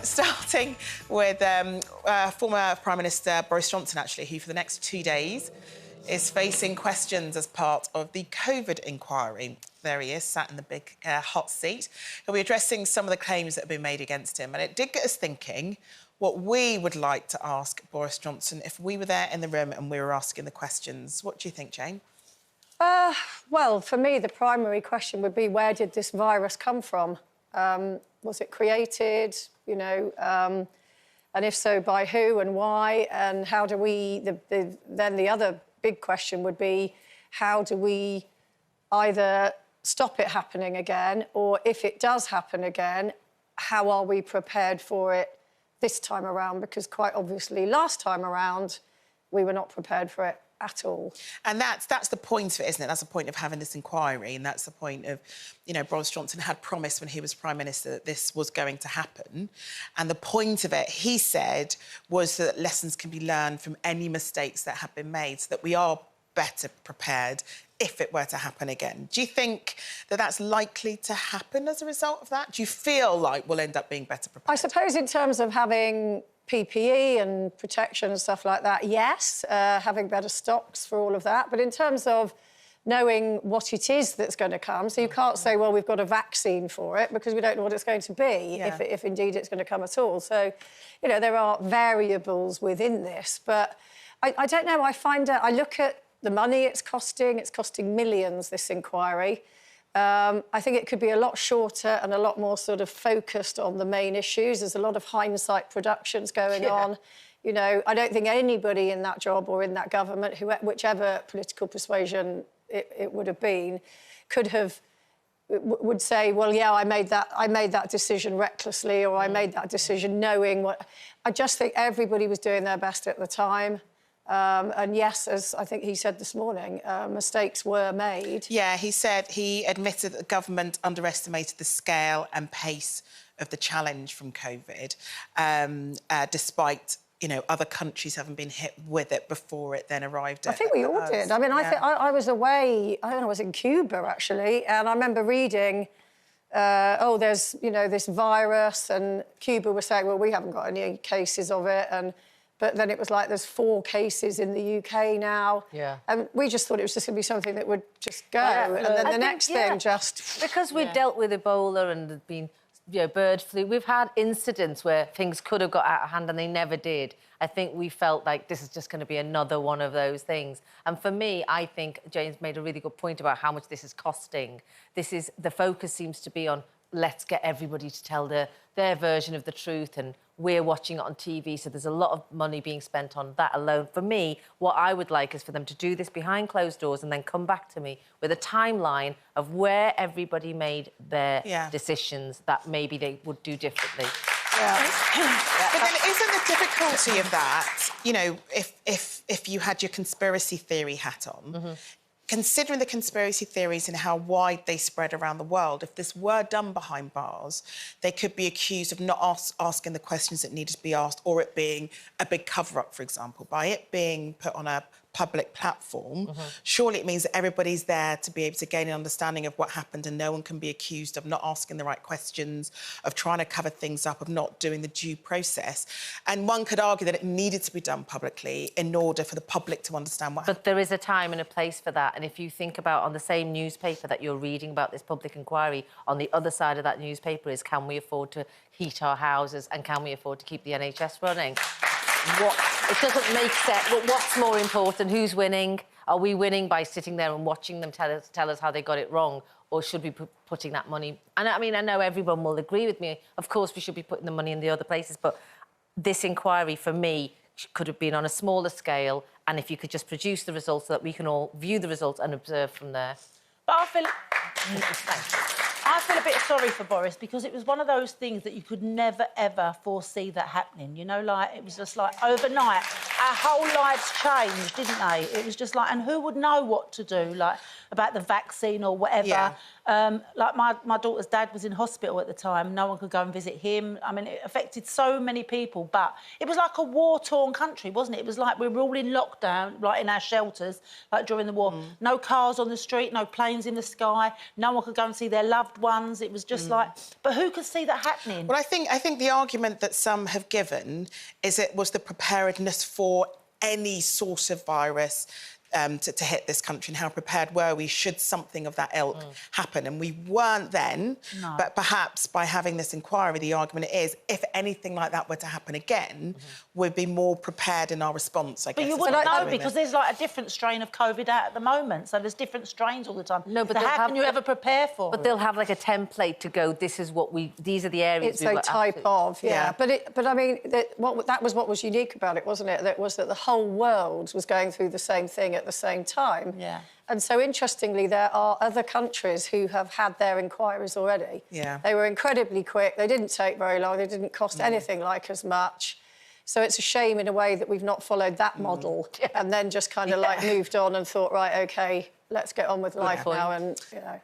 Starting with former Prime Minister Boris Johnson, actually, who for the next 2 days is facing questions as part of the COVID inquiry. There he is, sat in the big hot seat. He'll be addressing some of the claims that have been made against him. And it did get us thinking what we would like to ask Boris Johnson if we were there in the room and we were asking the questions. What do you think, Jane? Well, for me, the primary question would be, where did this virus come from? Was it created, you know, and if so, by who and why? And how do we... Then the other big question would be, how do we either stop it happening again, or if it does happen again, how are we prepared for it this time around? Because quite obviously, last time around, we were not prepared for it at all. And that's the point of it, isn't it? That's the point of having this inquiry, and that's the point of, you know, Boris Johnson had promised when he was Prime Minister that this was going to happen. And the point of it, he said, was that lessons can be learned from any mistakes that have been made, so that we are better prepared if it were to happen again. Do you think that that's likely to happen as a result of that? Do you feel like we'll end up being better prepared? I suppose in terms of having PPE and protection and stuff like that, yes, having better stocks for all of that. But in terms of knowing what it is that's going to come, so you can't say, well, we've got a vaccine for it, because we don't know what it's going to be, if indeed it's going to come at all. So, you know, there are variables within this. But I don't know, I look at the money it's costing millions, this inquiry. I think it could be a lot shorter and a lot more sort of focused on the main issues. There's a lot of hindsight productions going on. You know, I don't think anybody in that job or in that government, whichever political persuasion it would have been, would say, well, yeah, I made that decision recklessly, or I made that decision knowing what... I just think everybody was doing their best at the time. And yes, as I think he said this morning, mistakes were made. Yeah, he admitted that the government underestimated the scale and pace of the challenge from COVID, despite, you know, other countries having been hit with it before it then arrived. I think we all did. I mean, I was away, I don't know, I was in Cuba, actually, and I remember reading, oh, there's, you know, this virus, and Cuba was saying, well, we haven't got any cases of it, but then it was like there's 4 cases in the UK now. Yeah. And we just thought it was just going to be something that would just go. And then the next thing just... Because we've dealt with Ebola and there'd been, you know, bird flu, we've had incidents where things could have got out of hand and they never did. I think we felt like this is just going to be another one of those things. And for me, I think Jane's made a really good point about how much this is costing. The focus seems to be on, let's get everybody to tell their version of the truth, and we're watching it on TV, so there's a lot of money being spent on that alone. For me, what I would like is for them to do this behind closed doors and then come back to me with a timeline of where everybody made their decisions that maybe they would do differently. But then isn't the difficulty of that, you know, if you had your conspiracy theory hat on, considering the conspiracy theories and how wide they spread around the world, if this were done behind bars, they could be accused of not asking the questions that needed to be asked, or it being a big cover-up, for example. By it being put on a public platform, surely it means that everybody's there to be able to gain an understanding of what happened, and no one can be accused of not asking the right questions, of trying to cover things up, of not doing the due process. And one could argue that it needed to be done publicly in order for the public to understand what happened. But there is a time and a place for that. And if you think about, on the same newspaper that you're reading about this public inquiry, on the other side of that newspaper is, can we afford to heat our houses and can we afford to keep the NHS running? It doesn't make sense. What's more important? Who's winning? Are we winning by sitting there and watching them tell us how they got it wrong? Or should we be putting that money... And I mean, I know everyone will agree with me. Of course, we should be putting the money in the other places, but this inquiry, for me, could have been on a smaller scale, and if you could just produce the results so that we can all view the results and observe from there. But I feel a bit sorry for Boris, because it was one of those things that you could never, ever foresee that happening. You know, like, it was just like overnight, our whole lives changed, didn't they? It was just like, and who would know what to do, like, about the vaccine or whatever? Yeah. Like, my daughter's dad was in hospital at the time. No one could go and visit him. I mean, it affected so many people, but it was like a war-torn country, wasn't it? It was like we were all in lockdown, like in our shelters, like during the war. No cars on the street, no planes in the sky. No one could go and see their loved ones. ones. It was just like, but who could see that happening? Well, I think the argument that some have given is it was the preparedness for any sort of virus to hit this country, and how prepared were we should something of that ilk happen. And we weren't then, but perhaps by having this inquiry, the argument is if anything like that were to happen again, we'd be more prepared in our response, I guess. But you wouldn't know because there's like a different strain of COVID out at the moment, so there's different strains all the time. No, but so how can you ever prepare for But it? they'll have like a template to go, this is what these are the areas It's a type of, Yeah. But I mean, that was what was unique about it, wasn't it? That was that the whole world was going through the same thing at the same time. Yeah. And so, interestingly, there are other countries who have had their inquiries already. Yeah. They were incredibly quick. They didn't take very long. They didn't cost anything like as much. So it's a shame, in a way, that we've not followed that model and then just kind of like moved on and thought, right, OK, let's get on with life now and, you know...